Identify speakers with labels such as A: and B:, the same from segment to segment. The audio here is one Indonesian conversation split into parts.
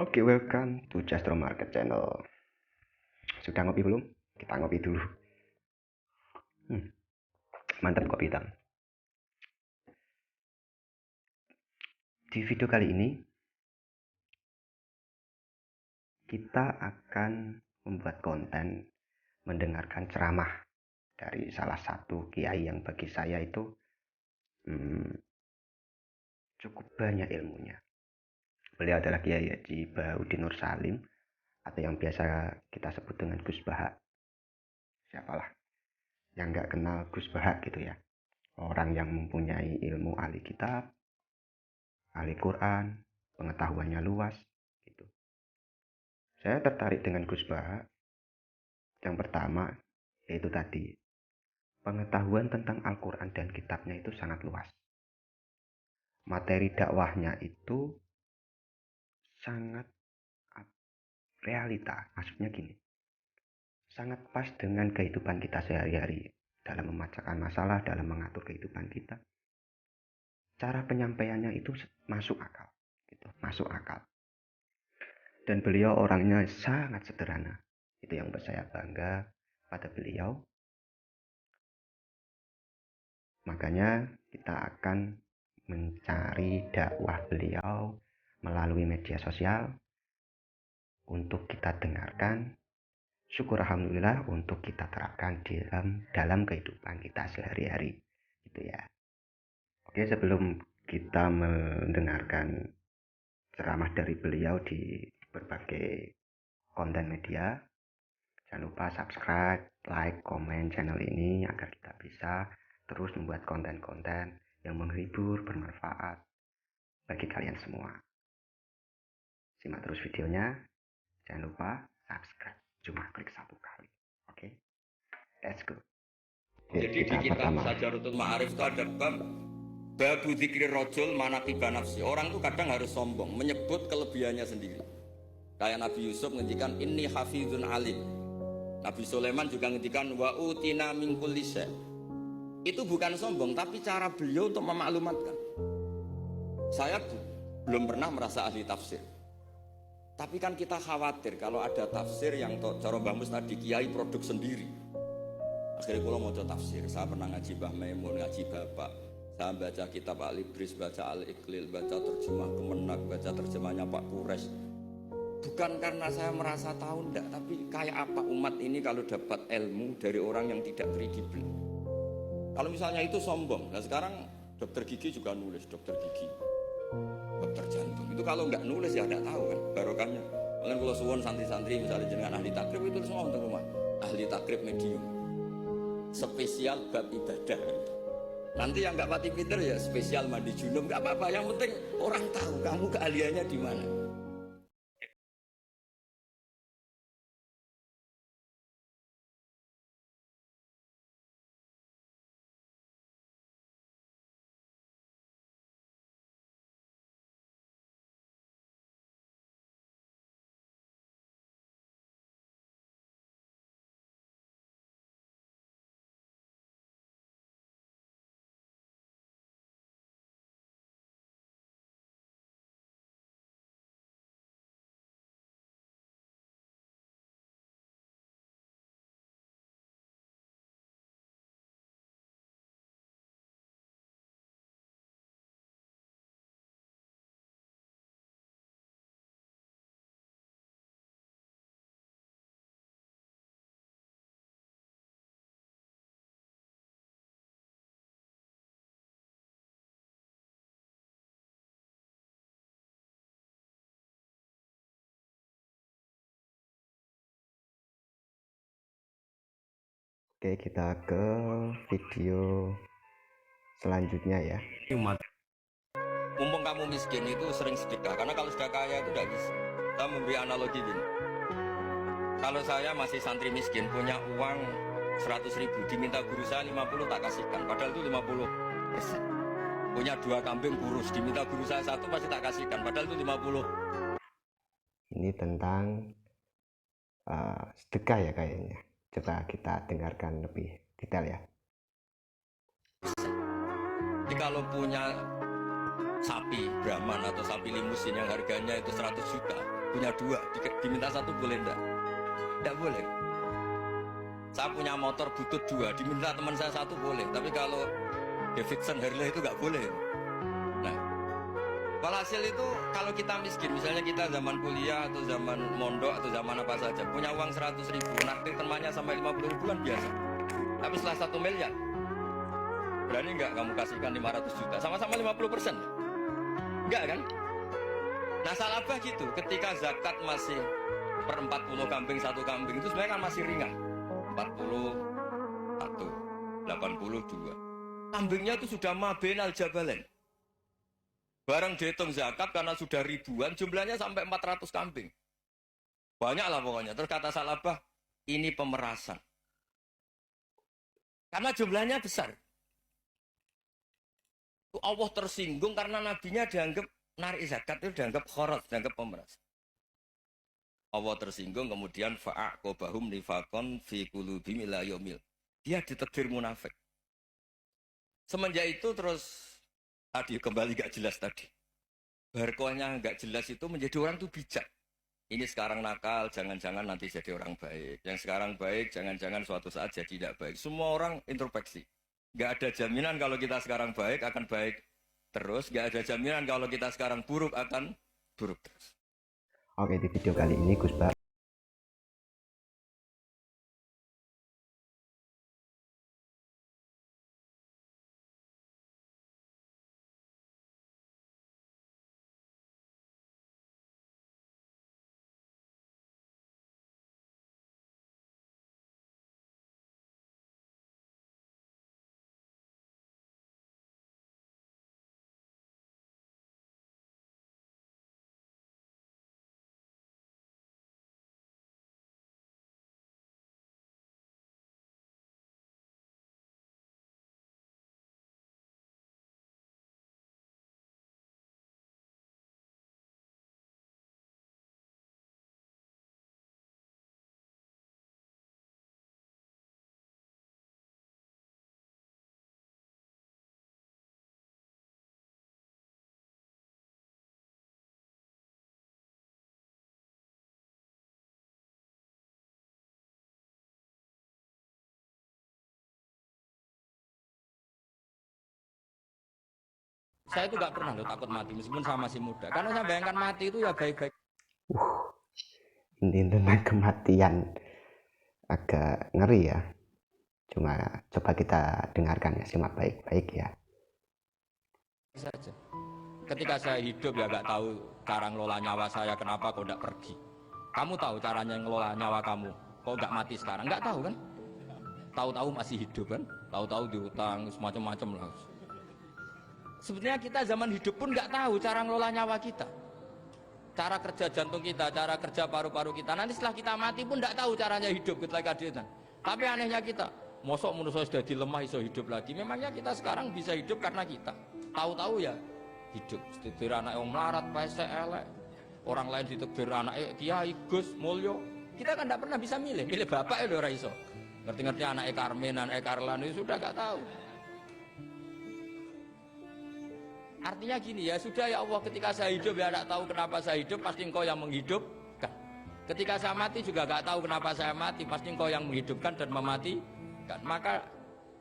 A: Oke, welcome to Jastro Market Channel. Sudah ngopi belum? Kita ngopi dulu. Mantap kopi hitam. Di video kali ini, kita akan membuat konten mendengarkan ceramah dari salah satu kiai yang bagi saya itu cukup banyak ilmunya. Beliau adalah Kiai Haji Baharudin Nur Salim, atau yang biasa kita sebut dengan Gus Bahak. Siapalah yang nggak kenal Gus Bahak gitu ya. Orang yang mempunyai ilmu ahli kitab, ahli Quran, pengetahuannya luas gitu. Saya tertarik dengan Gus Bahak. Yang pertama yaitu tadi, pengetahuan tentang Al-Quran dan kitabnya itu sangat luas. Materi dakwahnya itu sangat realita, maksudnya gini, sangat pas dengan kehidupan kita sehari-hari, dalam memecahkan masalah, dalam mengatur kehidupan kita. Cara penyampaiannya itu masuk akal gitu, masuk akal. Dan beliau orangnya sangat sederhana. Itu yang saya bangga pada beliau. Makanya kita akan mencari dakwah beliau melalui media sosial untuk kita dengarkan. Syukur alhamdulillah untuk kita terapkan dalam kehidupan kita sehari-hari gitu ya. Oke, sebelum kita mendengarkan ceramah dari beliau di berbagai konten media, jangan lupa subscribe, like, komen channel ini agar kita bisa terus membuat konten-konten yang menghibur, bermanfaat bagi kalian semua. Simak terus videonya, jangan lupa subscribe, cuma klik satu kali. Oke, let's go.
B: Jadi di kitab Sajarutul Ma'arif itu ada babu dzikri rojul manaqiba nafsi. Orang itu kadang harus sombong, menyebut kelebihannya sendiri. Kayak Nabi Yusuf ngendikan inni hafizun alim. Nabi Sulaiman juga ngendikan wa utina min kulli syai'. Itu bukan sombong, tapi cara beliau untuk memaklumatkan. Saya belum pernah merasa ahli tafsir. Tapi kan kita khawatir kalau ada tafsir yang cara Mbah Mus tadi kiai produk sendiri. Akhirnya kalau mau tafsir, saya pernah ngaji Mbah Maimun, ngaji Bapak. Saya baca kitab Al-Ibris, baca Al-Iqlil, baca terjemah Kemenak, baca terjemahnya Pak Kures. Bukan karena saya merasa tahu enggak, tapi kayak apa umat ini kalau dapat ilmu dari orang yang tidak kredibel. Kalau misalnya itu sombong, nah sekarang dokter gigi juga nulis, dokter gigi, dokter jantung. Itu kalau enggak nulis ya enggak tahu kan barokahnya. Mungkin kalau suwon santri-santri misalnya jenengan ahli takrib itu semua untuk rumah. Ahli takrib medium. Spesial bab ibadah. Nanti yang nggak mati pinter ya spesial mandi junub, nggak apa-apa. Yang penting orang tahu kamu keahliannya di mana.
A: Oke, kita ke video selanjutnya ya.
B: Mumpung kamu miskin itu sering sedekah, karena kalau sudah kaya itu tidak bisa. Saya memberi analogi gini. Kalau saya masih santri miskin, punya uang 100.000, diminta guru saya 50 tak kasihkan, padahal itu 50%. Punya 2 kambing kurus, diminta guru saya 1 pasti tak kasihkan, padahal itu 50.
A: Ini tentang sedekah ya kayaknya. Coba kita dengarkan lebih detail ya.
B: Jadi kalau punya sapi Brahman atau sapi limusin yang harganya itu 100 juta, punya dua, diminta satu boleh enggak? Enggak boleh. Saya punya motor butut dua, diminta teman saya satu boleh, tapi kalau Davidson Harley itu nggak boleh. Nah, walhasil itu kalau kita miskin, misalnya kita zaman kuliah atau zaman mondok atau zaman apa saja, punya uang 100.000, naktir temannya sampai 50.000 kan biasa. Tapi setelah 1 miliar, berani nggak kamu kasihkan 500 juta? Sama-sama 50%? Enggak kan? Nah salabah gitu, ketika zakat masih per 40 kambing, 1 kambing itu sebenarnya kan masih ringan. 41, 82. Kambingnya itu sudah mabenal jabalen. Barang dihitung zakat karena sudah ribuan, jumlahnya sampai 400 kambing. Banyak lah pokoknya. Terus kata salabah, ini pemerasan. Karena jumlahnya besar. Allah tersinggung karena nabinya dianggap narik zakat itu dianggap khorat, dianggap pemeras. Allah tersinggung kemudian fa'aqobahum nifakon fi qulubihim ila yaumil. Dia ditegur munafik. Semenjak itu terus tadi kembali gak jelas tadi. Barkohnya gak jelas itu menjadi orang tuh bijak. Ini sekarang nakal, jangan-jangan nanti jadi orang baik. Yang sekarang baik, jangan-jangan suatu saat jadi tidak baik. Semua orang introspeksi. Gak ada jaminan kalau kita sekarang baik akan baik terus. Gak ada jaminan kalau kita sekarang buruk akan buruk terus.
A: Oke, di video kali ini Gus Bar
B: Saya itu gak pernah loh takut mati meskipun saya masih muda. Karena saya bayangkan mati itu ya baik-baik.
A: Ini tentang kematian agak ngeri ya. Cuma coba kita dengarkan ya, simak baik-baik ya.
B: Saja. Ketika saya hidup ya gak tahu cara ngelola nyawa saya, kenapa kok gak pergi. Kamu tahu caranya ngelola nyawa kamu, kok gak mati sekarang? Gak tahu kan? Tahu-tahu masih hidup kan? Tahu-tahu diutang, semacam-macam lah. Sebenarnya kita zaman hidup pun nggak tahu cara ngelola nyawa kita, cara kerja jantung kita, cara kerja paru-paru kita. Nanti setelah kita mati pun nggak tahu caranya hidup ketika dia. Tapi anehnya kita, mosok manusia sudah dilemah iso hidup lagi. Memangnya kita sekarang bisa hidup karena kita tahu-tahu ya hidup. Ditekdir anak yang melarat, pesek, elek. Orang lain ditekdir anak Kiai, Gus, Mulyo. Kita kan nggak pernah bisa milih bapak ya ora iso. Ngerti-ngerti anak Karmen, anak Karlan itu sudah nggak tahu. Artinya gini ya, sudah ya Allah, ketika saya hidup ya tidak tahu kenapa saya hidup, pasti engkau yang menghidupkan. Ketika saya mati juga gak tahu kenapa saya mati, pasti engkau yang menghidupkan dan mematikan. Maka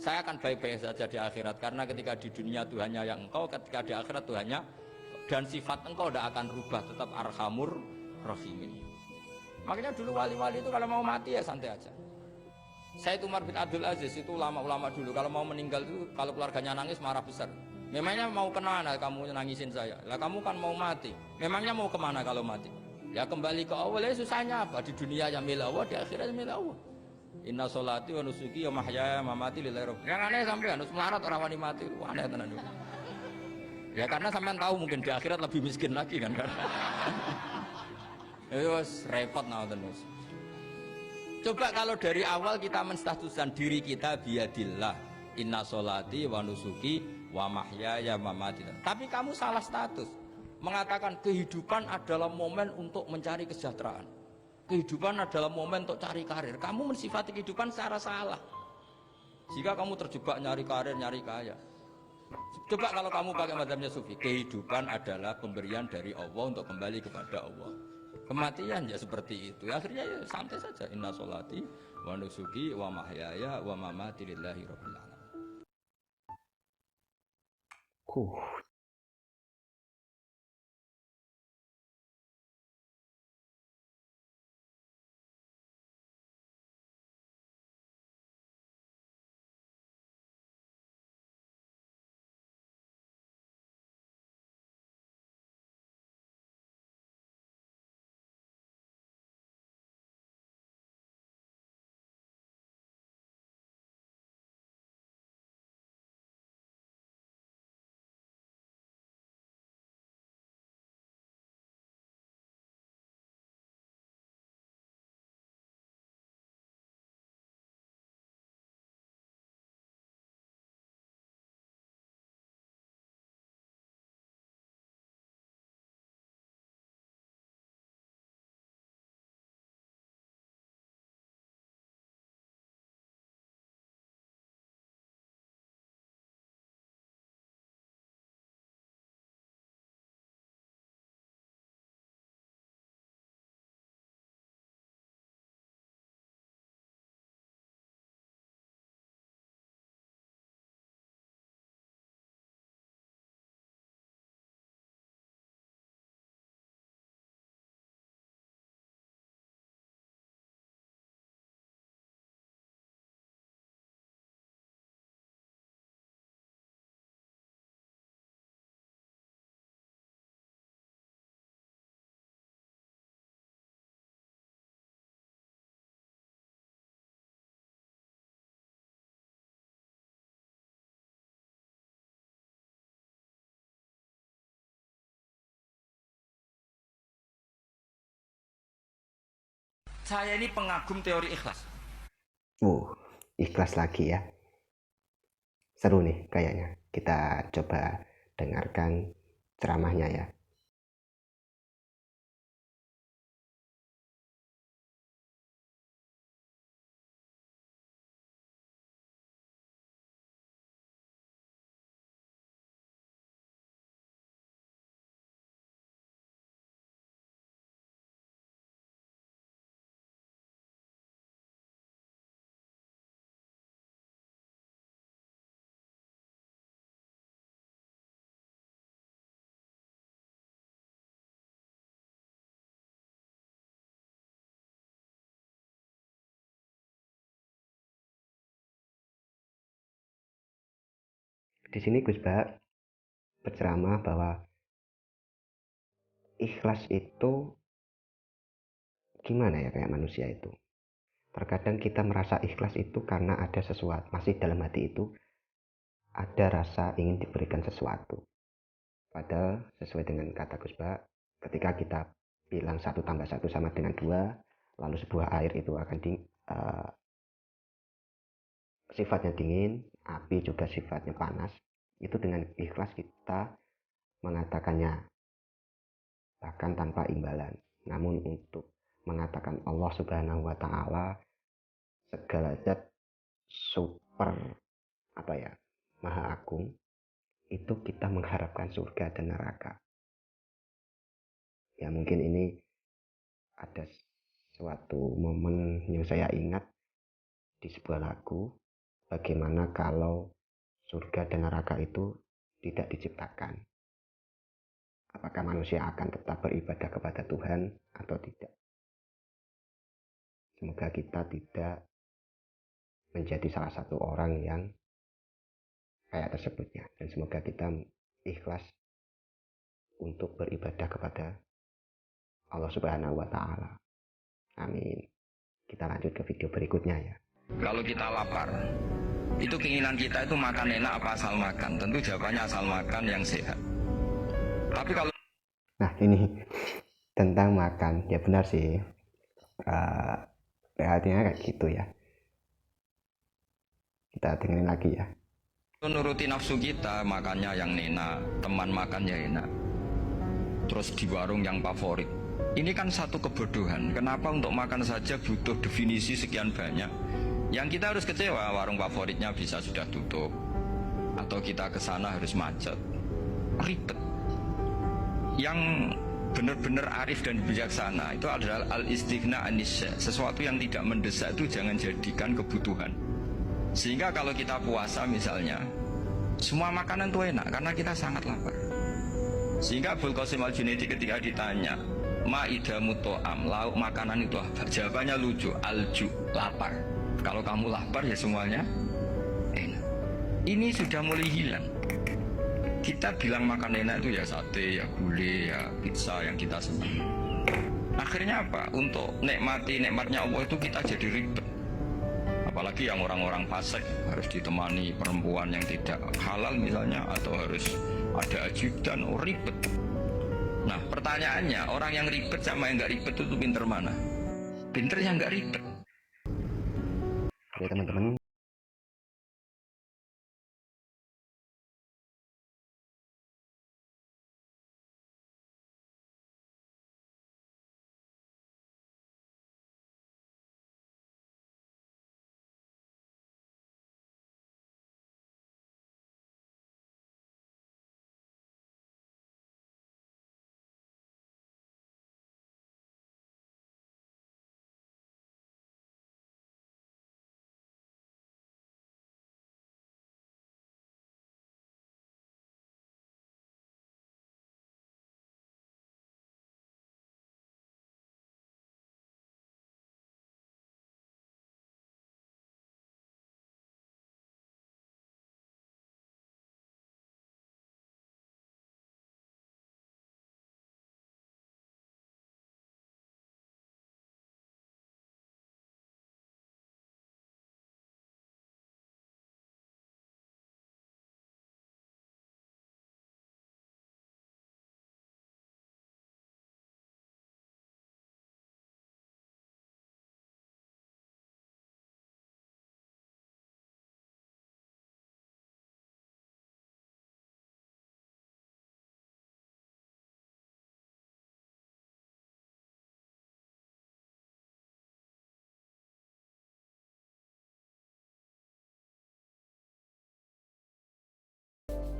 B: saya akan baik-baik saja di akhirat, karena ketika di dunia Tuhannya yang engkau, ketika di akhirat Tuhannya, dan sifat engkau tidak akan rubah, tetap arhamur rahimin. Makanya dulu wali-wali itu kalau mau mati ya santai aja. Saya itu Umar bin Abdul Aziz, itu ulama-ulama dulu, kalau mau meninggal itu, kalau keluarganya nangis marah besar. Memangnya mau kemana kamu nangisin saya? Lah kamu kan mau mati. Memangnya mau kemana kalau mati? Ya kembali ke Allah. Ya susahnya apa? Di dunia ya milik Allah, di akhirat milik Allah. Inna sholati wa nusuki wa mahyaya wa mamati lillahi rabbil alamin. Yang aneh sampai harus melarat orang wani mati. Wah, aneh tenan. Ya karena sampean tahu mungkin di akhirat lebih miskin lagi kan. Ya repot naon terus. Coba kalau dari awal kita menstatuskan diri kita biadillah. Inna sholati wa nusuki wa mahyaya mamati. Tapi kamu salah status. Mengatakan kehidupan adalah momen untuk mencari kesejahteraan. Kehidupan adalah momen untuk cari karir. Kamu mensifati kehidupan secara salah. Jika kamu terjebak nyari karir, nyari kaya. Coba kalau kamu pakai mazhabnya Sufi, kehidupan adalah pemberian dari Allah untuk kembali kepada Allah. Kematian ya seperti itu. Akhirnya ya santai saja. Inna sholati wa nusuki wa mahyaya wa mamati lillahi rabbil alamin. Saya ini pengagum teori ikhlas.
A: Ikhlas lagi ya. Seru nih kayaknya. Kita coba dengarkan ceramahnya ya. Di sini Gus Bak berceramah bahwa ikhlas itu gimana ya, kayak manusia itu. Terkadang kita merasa ikhlas itu karena ada sesuatu, masih dalam hati itu ada rasa ingin diberikan sesuatu. Padahal sesuai dengan kata Gus Bak, ketika kita bilang 1 tambah 1 sama dengan 2, lalu sebuah air itu akan sifatnya dingin, api juga sifatnya panas. Itu dengan ikhlas kita mengatakannya, bahkan tanpa imbalan. Namun untuk mengatakan Allah Subhanahu wa Ta'ala, segala zat super maha agung, itu kita mengharapkan surga dan neraka. Ya mungkin ini ada suatu momen yang saya ingat di sebuah lagu, bagaimana kalau surga dan neraka itu tidak diciptakan. Apakah manusia akan tetap beribadah kepada Tuhan atau tidak? Semoga kita tidak menjadi salah satu orang yang kayak tersebutnya. Dan semoga kita ikhlas untuk beribadah kepada Allah Subhanahu wa Ta'ala. Amin. Kita lanjut ke video berikutnya ya.
B: Kalau kita lapar, itu keinginan kita itu makan enak apa asal makan? Tentu jawabannya asal makan yang sehat. Tapi kalau
A: ini tentang makan, ya benar sih. Realitanya kayak gitu ya. Kita dengerin lagi ya.
B: nuruti nafsu kita, makannya yang enak, teman makannya enak, terus di warung yang favorit. Ini kan satu kebodohan. Kenapa untuk makan saja butuh definisi sekian banyak? Yang kita harus kecewa, warung favoritnya bisa sudah tutup, atau kita ke sana harus macet, ribet. Yang benar-benar arif dan bijaksana itu adalah al-istighna anisya. Sesuatu yang tidak mendesak itu jangan jadikan kebutuhan. Sehingga kalau kita puasa misalnya, semua makanan itu enak karena kita sangat lapar. Sehingga Abul Qasim Al-Junaidi ketika ditanya, ma'idamu to'am, lauk makanan itu apa? Jawabannya lucu, alju, lapar. Kalau kamu lapar ya semuanya enak. Ini sudah mulai hilang. Kita bilang makan enak itu ya sate, ya gulai, ya pizza yang kita senang. Akhirnya apa? Untuk nikmati nikmatnya Allah itu kita jadi ribet. Apalagi yang orang-orang fasik harus ditemani perempuan yang tidak halal misalnya, atau harus ada ajudan, ribet. Nah pertanyaannya, orang yang ribet sama yang nggak ribet itu pinter mana? Pinter yang nggak ribet.
A: Oke teman-teman,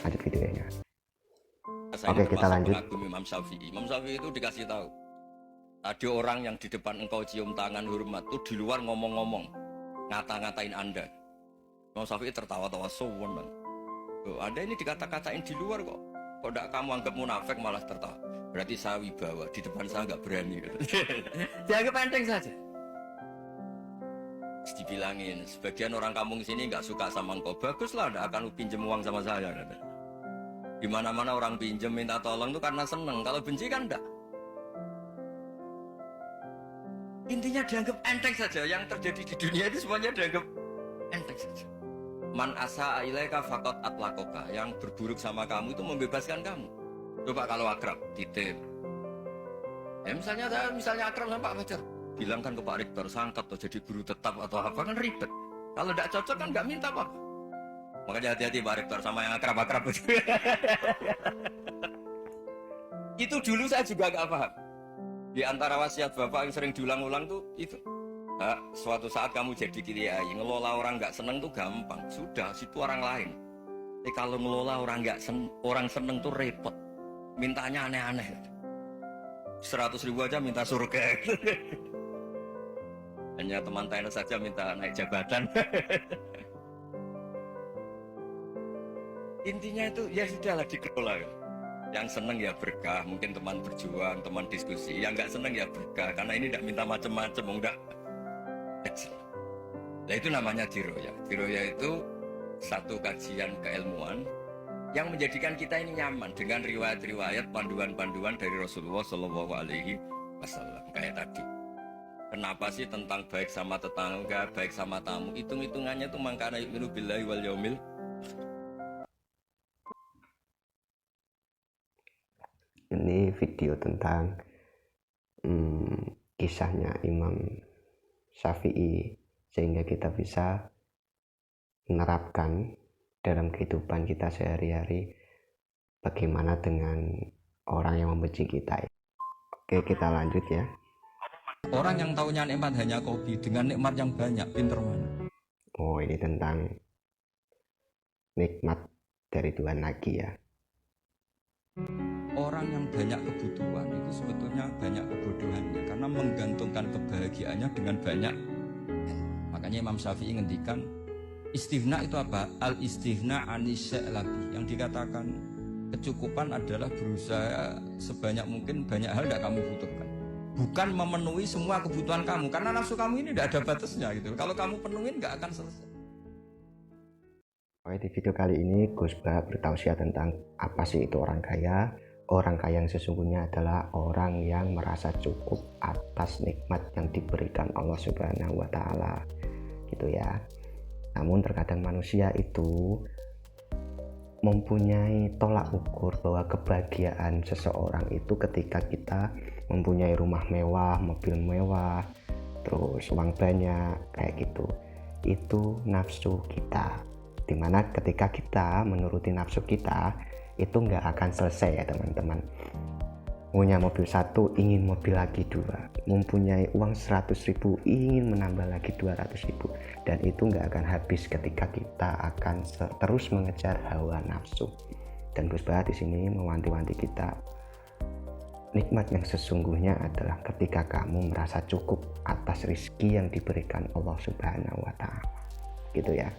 A: lanjut videonya. Oke, kita lanjut.
B: Imam Syafi'i. Imam Syafi'i itu dikasih tahu, ada orang yang di depan engkau cium tangan hormat tuh di luar ngomong-ngomong, ngata-ngatain Anda. Imam Syafi'i tertawa-tawa sowan. Anda ini dikata-katain di luar kok tidak kamu anggap munafik malah tertawa. Berarti saya wibawa, di depan saya nggak berani. Dianggap enteng saja. Dibilangin, sebagian orang kampung sini nggak suka sama engkau. Baguslah, tidak akan pinjam uang sama saya. Di mana-mana orang pinjam minta tolong itu karena seneng. Kalau benci kan enggak. Intinya dianggap enteng saja. Yang terjadi di dunia itu semuanya dianggap enteng saja. Man asa ilaika faqat atlakoka. Yang berburuk sama kamu itu membebaskan kamu. Coba kalau akrab, titip. Ya misalnya akrab sama Pak Fajar, bilangkan ke Pak Rektor, sangkat atau jadi guru tetap atau apa, kan ribet. Kalau tidak cocok kan nggak minta apa. Makanya hati-hati Pak Rektor sama yang akrab-akrab. Itu dulu saya juga nggak paham. Di antara wasiat Bapak yang sering diulang-ulang tuh itu. Nah, suatu saat kamu jadi kiai, ngelola orang nggak seneng tuh gampang. Sudah, situ orang lain. Tapi kalau ngelola orang nggak orang seneng tuh repot. Mintanya aneh-aneh. 100.000 aja minta surga. Hanya teman tenis saja minta naik jabatan. Intinya itu ya sudahlah dikelola. Yang seneng ya berkah, mungkin teman berjuang, teman diskusi. Yang nggak seneng ya berkah, karena ini tidak minta macam-macam, enggak. Nah itu namanya diroya. Diroya itu satu kajian keilmuan yang menjadikan kita ini nyaman dengan riwayat-riwayat, panduan-panduan dari Rasulullah Shallallahu Alaihi Wasallam. Kayak tadi, kenapa sih tentang baik sama tetangga, baik sama tamu, hitung-hitungannya tuh mangkana yu'minu billahi wal yaumil.
A: Ini video tentang kisahnya Imam Syafi'i, sehingga kita bisa menerapkan dalam kehidupan kita sehari-hari bagaimana dengan orang yang membenci kita. Oke, kita lanjut ya.
B: Orang yang taunya nikmat hanya kopi dengan nikmat yang banyak, pinter mana?
A: Oh, ini tentang nikmat dari Tuhan lagi ya.
B: Orang yang banyak kebutuhan itu sebetulnya banyak kebodohannya karena menggantungkan kebahagiaannya dengan banyak. Makanya Imam Syafi'i ngendikan istighna itu apa? Al istighna anisya'i, yang dikatakan kecukupan adalah berusaha sebanyak mungkin banyak hal tidak kamu butuhkan. Bukan memenuhi semua kebutuhan kamu karena nafsu kamu ini tidak ada batasnya gitu. Kalau kamu penuhin nggak akan selesai.
A: Oke, di video kali ini Gus Bah bertausiah tentang apa sih itu orang kaya. Orang kaya yang sesungguhnya adalah orang yang merasa cukup atas nikmat yang diberikan Allah Subhanahu wa Ta'ala, gitu ya. Namun terkadang manusia itu mempunyai tolak ukur bahwa kebahagiaan seseorang itu ketika kita mempunyai rumah mewah, mobil mewah, terus uang banyak, kayak gitu. Itu nafsu kita, dimana ketika kita menuruti nafsu kita itu nggak akan selesai ya teman-teman. Punya mobil satu ingin mobil lagi dua, mempunyai uang 100.000 ingin menambah lagi 200.000, dan itu nggak akan habis ketika kita akan terus mengejar hawa nafsu. Dan Gus Bah di sini mewanti-wanti kita, nikmat yang sesungguhnya adalah ketika kamu merasa cukup atas rizki yang diberikan Allah Subhanahu wa Ta'ala, gitu ya.